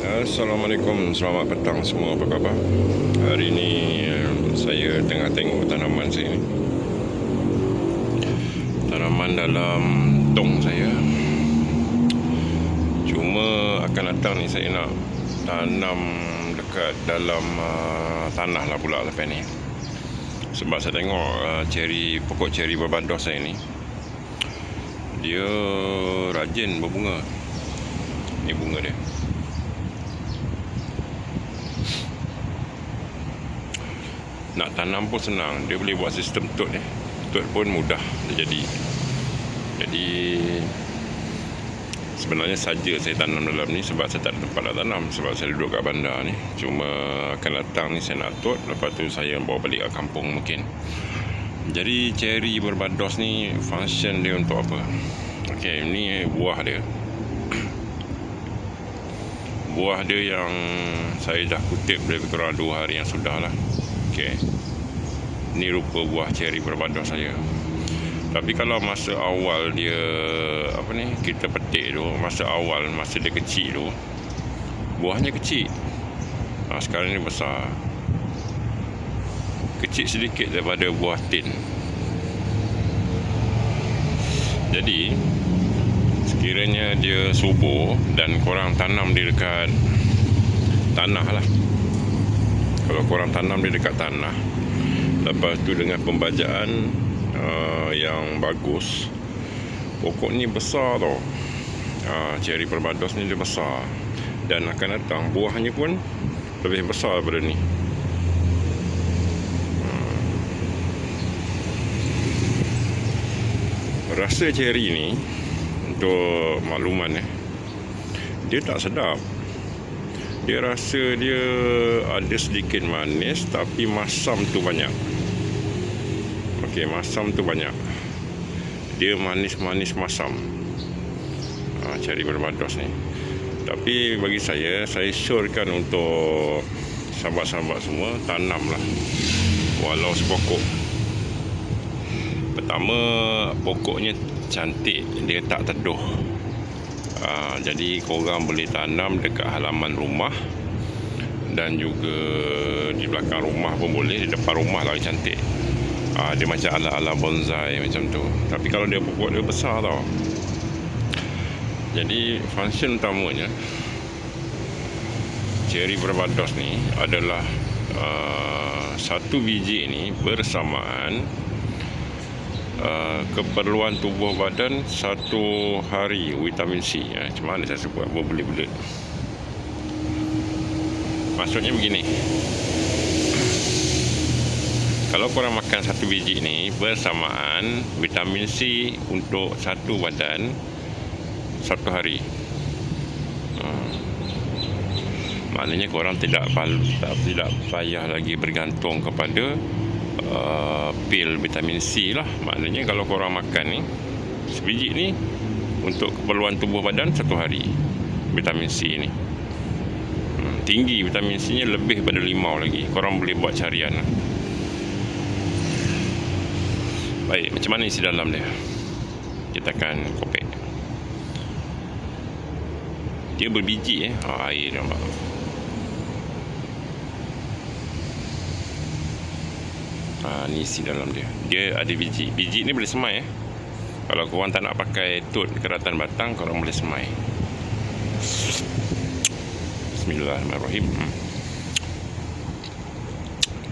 Assalamualaikum, selamat petang semua, apa khabar? Hari ini saya tengah tengok tanaman saya ni. Tanaman dalam tong saya. Cuma akan datang ni saya nak tanam dekat dalam tanah lah pula lepas ni. Sebab saya tengok pokok ceri berbados saya ni, dia rajin berbunga. Ni bunga dia. Nak tanam pun senang. Dia boleh buat sistem tut ni. Tut pun mudah dia jadi. Jadi sebenarnya saja saya tanam dalam ni sebab saya tak ada tempat nak tanam. Sebab saya duduk kat bandar ni. Cuma akan datang ni saya nak tut. Lepas tu saya bawa balik kat kampung mungkin. Jadi ceri berbados ni function dia untuk apa? Okey, ni buah dia. Buah dia yang saya dah kutip lebih kurang 2 hari yang sudah lah. Okey. Ni rupa buah ceri berbados saya. Tapi kalau masa awal dia kita petik tu, masa dia kecil tu, buahnya kecil. Sekarang ni besar. Kecil sedikit daripada buah tin. Jadi sekiranya dia subur dan korang tanam dia dekat tanah lah. Kalau korang tanam dia dekat tanah, lepas tu dengan pembajaan yang bagus, pokok ni besar tau. Ceri berbados ni dia besar. Dan akan datang buahnya pun lebih besar daripada ni. Rasa ceri ni, untuk makluman dia tak sedap. Dia rasa dia ada sedikit manis, tapi masam tu banyak. Okey, masam tu banyak. Dia manis-manis masam. Ceri berbados ni. Tapi bagi saya syorkan untuk sahabat-sahabat semua tanamlah. Walau sepokok. Pertama, pokoknya cantik, dia tak teduh. Jadi korang boleh tanam dekat halaman rumah, dan juga di belakang rumah pun boleh, di depan rumah lagi cantik. Dia macam ala-ala bonsai macam tu. Tapi kalau dia pokok dia besar tau. Jadi function utamanya ceri berbados ni adalah satu biji ni bersamaan keperluan tubuh badan 1 hari vitamin C. Macam mana saya sebut berbelit-belit. Maksudnya begini, kalau korang makan 1 biji ni bersamaan vitamin C untuk 1 badan 1 hari. Maknanya korang tidak payah lagi bergantung kepada pil vitamin C lah. Maknanya kalau korang makan ni, sebiji ni untuk keperluan tubuh badan 1 hari. Vitamin C ni tinggi, vitamin C nya lebih pada limau lagi. Korang boleh buat carian lah. Baik, macam mana isi dalam dia? Kita akan kopek. Dia berbiji air nampak. Ni isi dalam dia. Dia ada biji. Biji ni boleh semai Kalau korang tak nak pakai tut keratan batang, korang boleh semai. Bismillahirrahmanirrahim.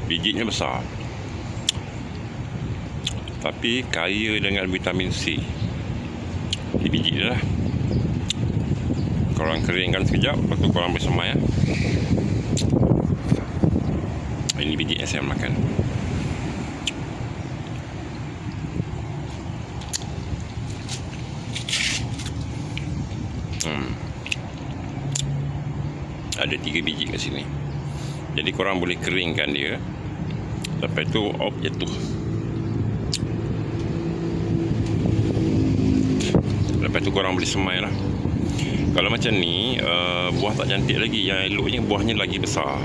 Bijinya besar, tapi kaya dengan vitamin C. Di biji dia lah. Korang keringkan sekejap, lepas tu korang boleh semai Ini biji yang saya makan. Ada 3 biji kat sini. Jadi korang boleh keringkan dia, lepas tu jatuh. Lepas tu korang boleh semai lah. Kalau macam ni, buah tak cantik lagi. Yang eloknya buahnya lagi besar,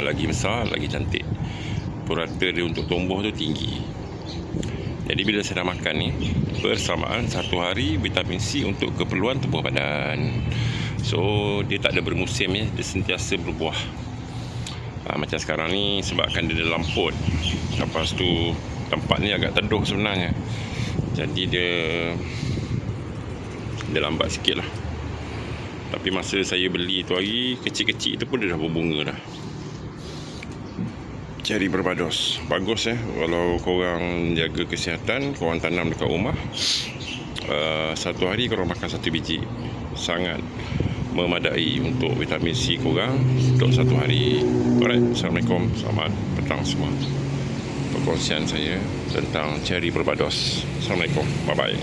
lagi cantik. Purata dia untuk tumbuh tu tinggi. Jadi bila saya dah makan ni, bersamaan 1 hari vitamin C untuk keperluan tubuh badan. So dia tak ada bermusim ya, dia sentiasa berbuah. Macam sekarang ni sebabkan dia dalam pot, lepas tu tempat ni agak teduh sebenarnya, jadi dia lambat sikit lah. Tapi masa saya beli tu hari, kecil-kecil tu pun dia dah berbunga dah. Cherry Barbados bagus kalau korang jaga kesihatan, korang tanam dekat rumah. Satu hari korang makan 1 biji, sangat memadai untuk vitamin C korang untuk satu hari. Alright, Assalamualaikum, selamat petang semua. Perkongsian saya tentang Cherry Barbados. Assalamualaikum, bye bye.